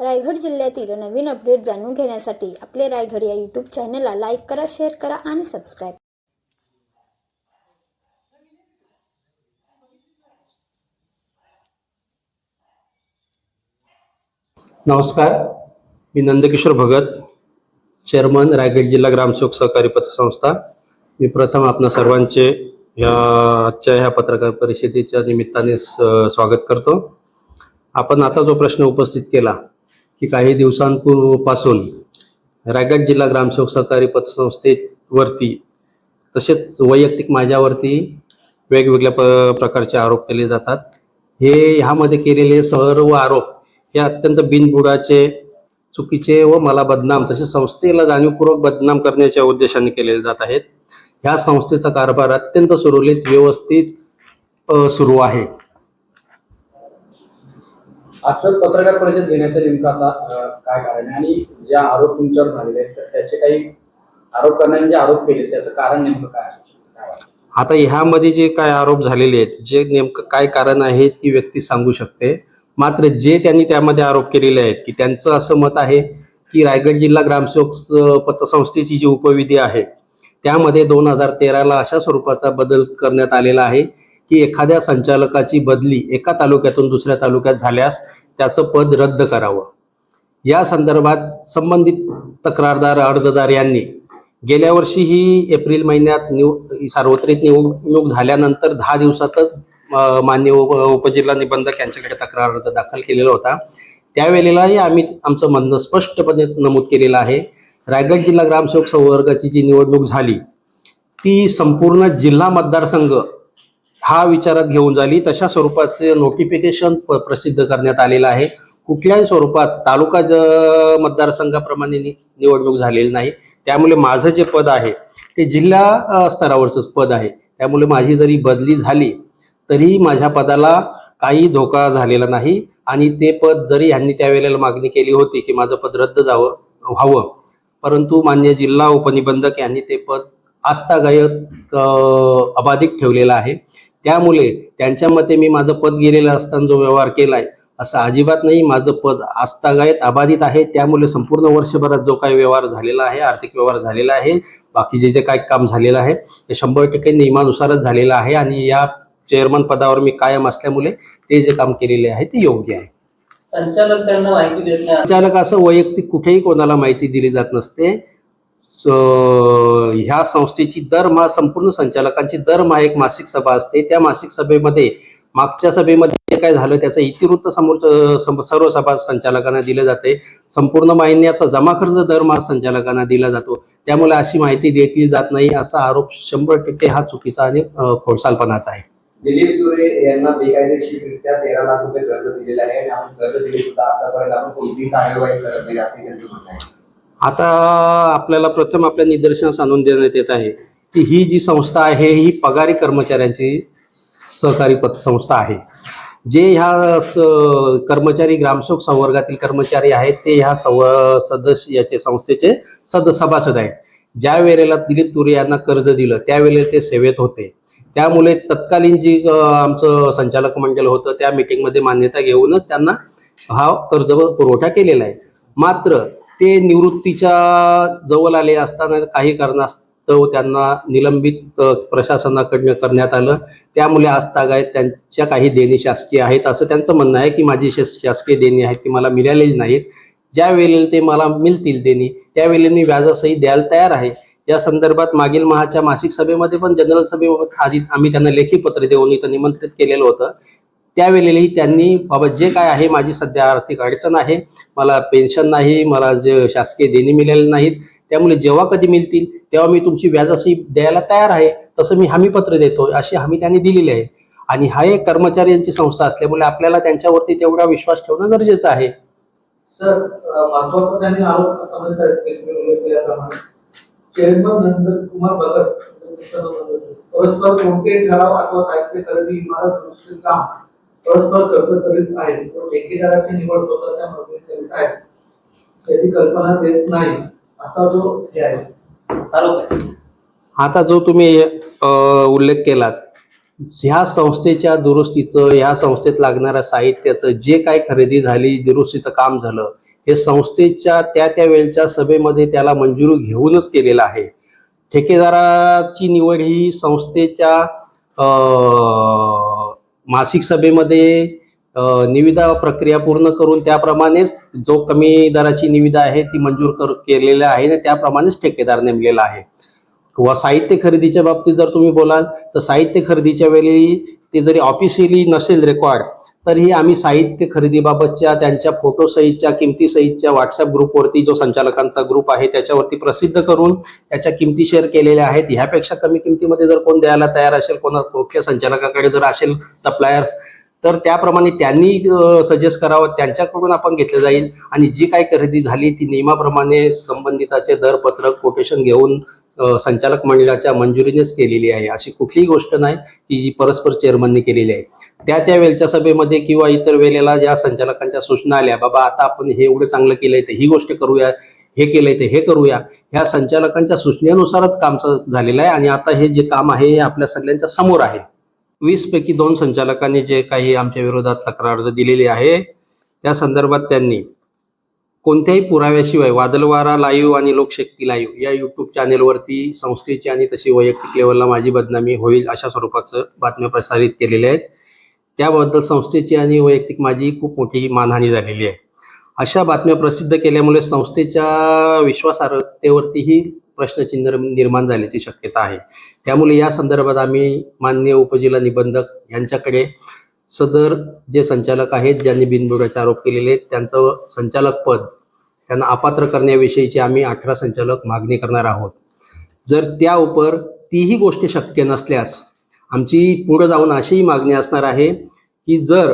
रायगड जिल्ह्यातील नवीन अपडेट जाणून घेण्यासाठी आपले रायगड या यूट्यूब चॅनलला लाईक करा, शेअर करा आणि सबस्क्राईब. नमस्कार, मी नंदकिशोर भगत, चेअरमन रायगड जिल्हा ग्रामसेवक सहकारी पतसंस्था. मी प्रथम आपणा सर्वांचे आजच्या ह्या पत्रकार परिषदेच्या निमित्ताने स्वागत करतो. आपण आता जो प्रश्न उपस्थित केला की काही दिवसांपासून रायगड जिल्हा ग्रामसेवक सहकारी पतसंस्थेवरती तसेच वैयक्तिक माझ्यावरती वेगवेगळ्या प्रकारचे आरोप केले जातात. ह्यामध्ये केलेले सर्व आरोप हे अत्यंत बिनबुडाचे, चुकीचे व मला बदनाम तसेच संस्थेला जाणीवपूर्वक बदनाम करण्याच्या उद्देशाने केलेले जात आहेत. ह्या संस्थेचा कारभार अत्यंत सुरळीत व्यवस्थित सुरू आहे. आजचं पत्रकार परिषद घेण्याचं नेमकं आता काय कारण आहे आणि जे आरोप तुमच्यावर झालेले आहेत तर त्याचे काही आरोप करणारे जे आरोप केले त्याचं कारण नेमकं काय आहे? आता ह्यामध्ये जे काय आरोप झालेले आहेत, जे नेमकं काय कारण आहे ती व्यक्ती सांगू शकते. मात्र जे त्यांनी त्यामध्ये आरोप केलेले आहेत की त्यांचं असं मत आहे की रायगड जिल्हा ग्रामसेवक पतसंस्थेची जी उपविधी आहे त्यामध्ये 2013ला अशा स्वरूपाचा बदल करण्यात आलेला आहे की एखाद्या संचालकाची बदली एका तालुक्यातून दुसऱ्या तालुक्यात झाल्यास त्याचं पद रद्द करावं. या संदर्भात संबंधित तक्रारदार अर्जदार यांनी गेल्या वर्षी ही एप्रिल महिन्यात सार्वत्रिक निवडणूक झाल्यानंतर 10 दिवसातच माननीय उपजिल्हा निबंधक यांच्याकडे तक्रार अर्ज दाखल केलेला होता. त्यावेळेलाही आम्ही आमचं म्हणणं स्पष्टपणे नमूद केलेलं आहे. रायगड जिल्हा ग्रामसेवक संवर्गाची जी निवडणूक झाली ती संपूर्ण जिल्हा मतदारसंघ हा विचारात घेऊन झाली. तशा स्वरूपाचे नोटिफिकेशन प्रसिद्ध करण्यात आलेलं आहे. कुठल्याही स्वरूपात तालुका मतदारसंघाप्रमाणे निवडणूक झालेली नाही. त्यामुळे माझं जे पद आहे ते जिल्हा स्तरावरचंच पद आहे. त्यामुळे माझी जरी बदली झाली तरी माझ्या पदाला काही धोका झालेला नाही आणि ते पद जरी यांनी त्यावेळेला मागणी केली होती की माझं पद रद्द व्हावं, परंतु मान्य जिल्हा उपनिबंधक यांनी ते पद आस्थागायत अबाधित ठेवलेलं आहे. त्यामुळे त्यांच्या मते मी माझं पद गेलेलं असताना जो व्यवहार केलाय असं अजिबात नाही. माझं पद आस्थागायत अबाधित आहे. त्यामुळे संपूर्ण वर्षभरात जो काही व्यवहार झालेला आहे, आर्थिक व्यवहार झालेला आहे, बाकीचे जे काही काम झालेलं आहे ते 100% नियमानुसारच झालेलं आहे आणि या चेअरमन पदावर मी कायम असल्यामुळे ते जे काम केलेले आहे ते योग्य आहे. संचालक त्यांना माहिती देत नाही. संचालक असं वैयक्तिक कुठेही कोणाला माहिती दिली जात नसते. ह्या संस्थेची दरमहा संपूर्ण संचालकांची दरमहा एक मासिक सभा असते. त्या मासिक सभेमध्ये मागच्या सभेमध्ये काय झालं त्याचं इतिवृत्त सर्व सभा संचालकांना दिलं जाते. संपूर्ण महिन्याचा जमा खर्च दरमहा संचालकांना दिला जातो. त्यामुळे अशी माहिती देतली जात नाही असा आरोप 100% हा चुकीचा आणि खोडसालपणाचा आहे. दिलीप दुरे यांना बेकायदेशीररित्या 13 लाख रुपये कर्ज दिलेले आहे आणि आपण कर्ज दिले सुद्धा आतापर्यंत आपण कोणतीही कार्यवाही करत नाही असे त्यांचं म्हणणं आहे. आता आपल्याला प्रथम आपल्या निदर्शनास आणून देण्यात येत आहे की ही जी संस्था आहे ही पगारी कर्मचाऱ्यांची सहकारी पतसंस्था आहे. जे ह्या कर्मचारी ग्रामसेवक संवर्गातील कर्मचारी आहेत ते ह्या सदस्य याचे संस्थेचे सभासद आहेत. ज्या वेळेला दिलीप तुरे यांना कर्ज दिलं त्यावेळेला ते सेवेत होते. त्यामुळे तत्कालीन जी आमचं संचालक मंडळ होतं त्या मीटिंगमध्ये मान्यता घेऊनच त्यांना हा कर्ज पुरवठा केलेला आहे. मात्र ते निवृत्तीच्या जवळ आले असताना काही कारणास्तव त्यांना निलंबित प्रशासनाकडनं करण्यात आलं. त्यामुळे आजतागायत त्यांच्या काही देणी शासकीय आहेत असं त्यांचं म्हणणं आहे की माझी शासकीय देणी आहेत ती मला मिळालेली नाहीत. ज्या वेळेला ते मला मिळतील देणी त्यावेळेला मी व्याजासहित द्यायला तयार आहे. या संदर्भात मागील महाच्या मासिक सभेमध्ये पण जनरल सभेमध्ये आधी आम्ही त्यांना लेखी पत्र देऊन इथं निमंत्रित केलेलं होतं. त्यावेळेलाही त्यांनी बाबा जे काय आहे माझी सध्या आर्थिक अडचण आहे, मला पेन्शन नाही, मला जे शासकीय देणी मिळालेली नाहीत, त्यामुळे जेव्हा कधी मिळतील तेव्हा मी तुमची व्याजासहित द्यायला तयार आहे, तसं मी हमी पत्र देतो अशी हमी त्यांनी दिलेली आहे. आणि हा एक कर्मचाऱ्यांची संस्था असल्यामुळे आपल्याला त्यांच्यावरती तेवढा विश्वास ठेवणं गरजेचं आहे. सर, महत्वाचा त्यांनी आरोप केल्याप्रमाणे चेअरमन नंदकुमार भगत परस्पर कोणते ठराव अथवा साहित्य खरेदी इमारत दुरुस्ती काम परस्पर खर्च करीत आहेत व ठेकेदाराची निवड स्वतःच्या मते करीत आहेत त्याची कल्पना देत नाही असा जो हे आहे आरोप आहे. आता जो तुम्ही उल्लेख केलात ह्या संस्थेच्या दुरुस्तीचं, ह्या संस्थेत लागणाऱ्या साहित्याचं जे काही खरेदी झाली, दुरुस्तीचं काम झालं हे संस्थेच्या त्या वेळच्या सभेमध्ये त्याला मंजुरी घेऊनच केलेलं आहे. ठेकेदाराची निवड ही संस्थेच्या मासिक सभेमध्ये निविदा प्रक्रिया पूर्ण करून त्याप्रमाणेच जो कमी दराची निविदा आहे ती मंजूर केलेल्या आहे आणि त्याप्रमाणेच ठेकेदार नेमलेला आहे. व साहित्य खरेदीच्या बाबतीत जर तुम्ही बोलाल तर साहित्य खरेदीच्या वेळी ते जरी ऑफिशियली नसेल रेकॉर्ड तरीही आम्ही साहित्य खरेदीबाबतच्या त्यांच्या फोटोसहितच्या किमतीसहितच्या व्हॉट्सअप ग्रुपवरती जो संचालकांचा ग्रुप आहे त्याच्यावरती प्रसिद्ध करून त्याच्या किमती शेअर केलेल्या आहेत. ह्यापेक्षा कमी किमतीमध्ये जर कोण द्यायला तयार असेल, कोणा मुख्य संचालकाकडे जर असेल सप्लायर तर त्याप्रमाणे त्यांनी सजेस्ट करावं, त्यांच्याकडून आपण घेतलं जाईल आणि जी काही खरेदी झाली ती नियमाप्रमाणे संबंधिताचे दरपत्रक कोटेशन घेऊन संचालक मंडळाच्या मंजुरीनेच केलेली आहे. अशी कुठलीही गोष्ट नाही की जी परस्पर चेअरमनने केलेली आहे. त्या वेळच्या सभेमध्ये किंवा इतर वेळेला ज्या संचालकांच्या सूचना आल्या, बाबा आता आपण हे एवढं चांगलं केलंय तर ही गोष्ट करूया, हे केलंय तर हे करूया, ह्या संचालकांच्या सूचनेनुसारच काम झालेलं आहे आणि आता हे जे काम आहे हे आपल्या सगळ्यांच्या समोर आहे. 20 पैकी 2 संचालकांनी जे काही आमच्या विरोधात तक्रार दिलेली आहे त्या संदर्भात त्यांनी कोणत्याही पुराव्याशिवाय वादळवारा लाईव्ह आणि लोकशक्ती लाईव्ह या यूट्यूब चॅनेलवरती संस्थेची आणि तशी वैयक्तिक लेवलला माझी बदनामी होईल अशा स्वरूपाचं बातम्या प्रसारित केलेल्या आहेत. त्याबद्दल संस्थेची आणि वैयक्तिक माझी खूप मोठी मानहानी झालेली आहे. अशा बातम्या प्रसिद्ध केल्यामुळे संस्थेच्या विश्वासार्हतेवरतीही प्रश्नचिन्ह निर्माण झाल्याची शक्यता आहे. त्यामुळे या संदर्भात आम्ही माननीय उपजिल्हा निबंधक यांच्याकडे सदर जे संचालक आहेत ज्यांनी बिनबुडाचे आरोप केलेले आहेत त्यांचं संचालक पद त्यांना अपात्र करण्याविषयीची आम्ही 18 संचालक मागणी करणार आहोत. जर त्या उपर तीही गोष्ट शक्य नसल्यास आमची पुढे जाऊन अशीही मागणी असणार आहे की जर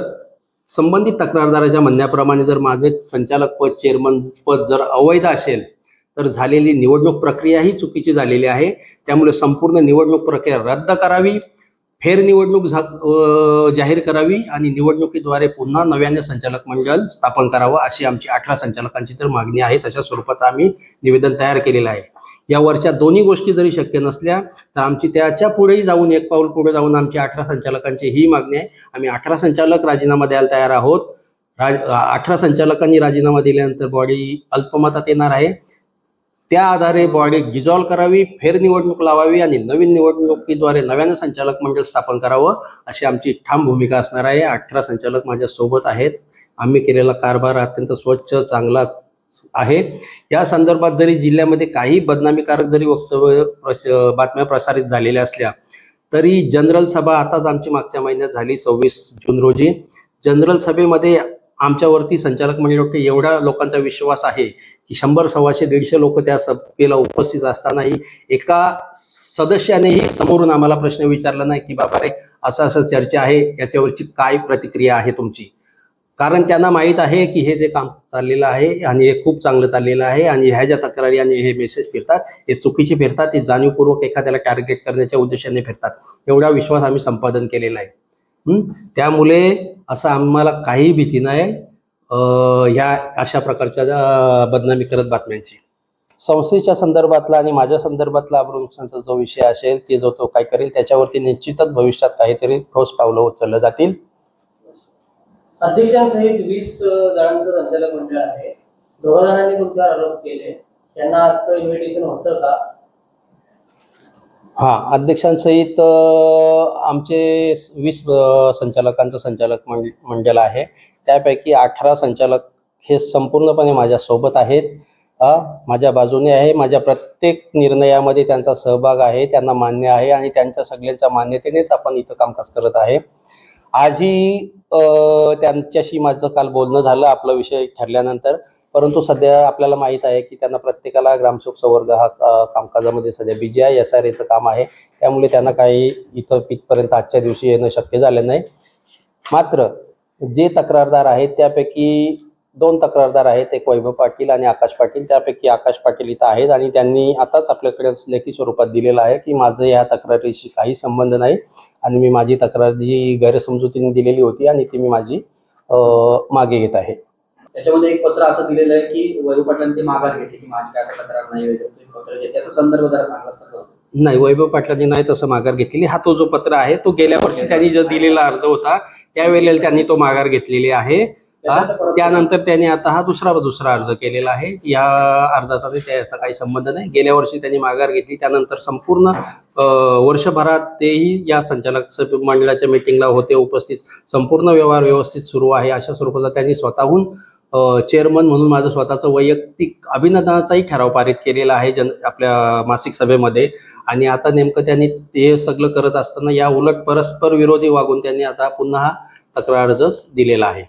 संबंधित तक्रारदाराच्या म्हणण्याप्रमाणे जर माझे संचालक पद चेअरमन पद जर अवैध असेल तर झालेली निवडणूक प्रक्रिया ही चुकीची झालेली आहे. त्यामुळे संपूर्ण निवडणूक प्रक्रिया रद्द करावी, फेरनिवडणूक जाहीर करावी आणि निवडणुकीद्वारे पुन्हा नव्याने संचालक मंडळ स्थापन करावं अशी आमची 18 संचालकांची तर मागणी आहे. तशा स्वरूपाचं आम्ही निवेदन तयार केलेलं आहे. यावरच्या दोन्ही गोष्टी जरी शक्य नसल्या तर आमची त्याच्या पुढेही जाऊन एक पाऊल पुढे जाऊन आमची 18 संचालकांची ही मागणी आहे. आम्ही 18 संचालक राजीनामा द्यायला तयार आहोत. 18 संचालकांनी राजीनामा दिल्यानंतर बॉडी अल्पमतात येणार आहे. त्या आधारे बॉडी डिझॉल्व्ह करावी, फेरनिवडणूक लावावी आणि नवीन निवडणुकीद्वारे नव्याने संचालक मंडळ स्थापन करावं अशी आमची ठाम भूमिका असणार आहे. 18 संचालक माझ्या सोबत आहेत. आम्ही केलेला कारभार अत्यंत स्वच्छ चांगला आहे. या संदर्भात जरी जिल्ह्यामध्ये काही बदनामीकारक जरी वक्तव्य बातम्या प्रसारित झालेल्या असल्या तरी जनरल सभा आताच आमची मागच्या महिन्यात झाली 26 जून रोजी. जनरल सभेमध्ये आमच्यावरती संचालक मंडळावरती एवढा लोकांचा विश्वास आहे की 100, 125, 150 लोक त्या सभेला उपस्थित असतानाही एका सदस्यानेही समोरून आम्हाला प्रश्न विचारला नाही की बाबा रे असं चर्चा आहे याच्यावरची काय प्रतिक्रिया आहे तुमची. कारण त्यांना माहीत आहे की हे जे काम चाललेलं आहे आणि हे खूप चांगलं चाललेलं आहे आणि ह्या ज्या तक्रारी आणि हे मेसेज फिरतात हे चुकीचे फिरतात, ते जाणीवपूर्वक एखाद्याला टार्गेट करण्याच्या उद्देशाने फिरतात. एवढा विश्वास आम्ही संपादन केलेला आहे. त्यामुळे असं आम्हाला काही भीती नाही ह्या अशा प्रकारच्या बदनामी करत बातम्यांची. संस्थेच्या संदर्भातला आणि माझ्या संदर्भातला अब्रुनुकसानचा जो विषय असेल की जो तो काय करेल त्याच्यावरती निश्चितच भविष्यात काहीतरी ठोस पावलं उचललं जातील. अध्यक्षांसहित 20 जणांचं संचालक मंडळ आहे. 2 जणांनी तुमच्यावर आरोप केले, त्यांना आजचं इन्व्हिटेशन होतं का? हां, अध्यक्षांसहित आमचे 20 संचालकांचं संचालक मंडळ आहे. त्यापैकी 18 संचालक हे संपूर्णपणे माझ्या सोबत आहेत, माझ्या बाजूने आहे. माझ्या प्रत्येक निर्णयामध्ये त्यांचा सहभाग आहे, त्यांना मान्य आहे आणि त्यांच्या सगळ्यांच्या मान्यतेनेच आपण इथं कामकाज करत आहे. आजही त्यांच्याशी माझं काल बोलणं झालं आपला विषय ठरल्यानंतर. परंतु सध्या आपल्याला माहीत आहे की त्यांना प्रत्येकाला ग्रामसेवक संवर्ग हा कामकाजामध्ये सध्या बिझी आहे. SRAचं काम आहे, त्यामुळे त्यांना काही इथं तिथपर्यंत आजच्या दिवशी येणं शक्य झालं नाही. मात्र जे तक्रारदार आहेत त्यापैकी 2 तक्रारदार आहेत, एक वैभव पाटील आणि आकाश पाटील. त्यापैकी आकाश पाटील इथं आहेत आणि त्यांनी आताच आपल्याकडे लेखी स्वरूपात दिलेलं आहे की माझं या तक्रारीशी काही संबंध नाही आणि मी माझी तक्रार जी गैरसमजुतीने दिलेली होती आणि ती मी माझी मागे घेत आहे. त्याच्यामध्ये एक पत्र असं दिलेलं आहे की वैभव पाटलांनी माघार घेतली की माझी काय तक्रार नाही, पत्र घे, त्याचा संदर्भ जरा सांगत का? नाही, वैभव पाटलांनी नाही तसं माघार घेतलेली. हा तो जो पत्र आहे तो गेल्या वर्षी त्यांनी जो दिलेला अर्ज होता त्यावेळेला त्यांनी तो माघार घेतलेली आहे. त्यानंतर त्यांनी आता हा दुसरा अर्ज केलेला आहे. या अर्जाचा त्याचा काही संबंध नाही. गेल्या वर्षी त्यांनी माघार घेतली, त्यानंतर संपूर्ण वर्षभरात तेही या संचालक मंडळाच्या मीटिंगला होते उपस्थित. संपूर्ण व्यवहार व्यवस्थित सुरू आहे अशा स्वरूपाचा त्यांनी स्वतःहून चेअरमन म्हणून माझं स्वतःचं वैयक्तिक अभिनंदनाचाही ठराव पारित केलेला आहे आपल्या मासिक सभेमध्ये. आणि आता नेमकं त्यांनी हे सगळं करत असताना या उलट परस्पर विरोधी वागून त्यांनी आता पुन्हा हा तक्रार अर्ज दिलेला आहे.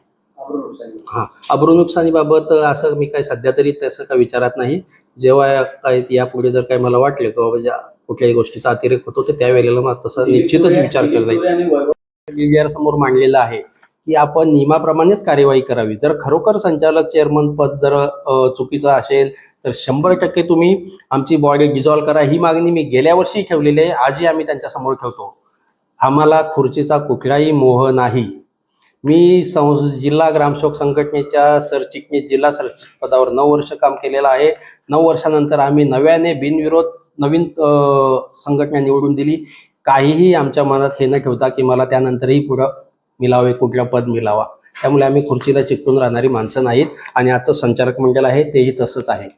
अब्रू नुकसानीबाबत असं मी काही सध्या तरी तसं काही विचारात नाही. जेव्हा काही यापुढे जर काही मला वाटले किंवा कुठल्याही गोष्टीचा अतिरेक होतो तर त्यावेळेला मग तसा निश्चितच विचार केला जाईल. मीडिया समोर मांडलेला आहे की आपण नियमाप्रमाणेच कार्यवाही करावी. जर खरोखर संचालक चेअरमन पद जर चुकीचं असेल तर 100% तुम्ही आमची बॉडी डिझॉल्व्ह करा. ही मागणी मी गेल्या वर्षी ठेवलेली आहे, आजही आम्ही त्यांच्या समोर ठेवतो. आम्हाला खुर्चीचा कुठलाही मोह नाही. मी जिल्हा ग्रामसेवक संघटनेच्या सरचिटणीस जिल्हा सरचिटणीस पदावर 9 वर्ष काम केलेलं आहे. 9 वर्षानंतर आम्ही नव्याने बिनविरोध नवीन संघटना निवडून दिली. काहीही आमच्या मनात हे न ठेवता की मला त्यानंतरही पुढं मिळावे, कुठलं पद मिळावा. त्यामुळे आम्ही खुर्चीला चिकटून राहणारी माणसं नाहीत आणि आजचं संचालक मंडळ आहे तेही तसंच आहे.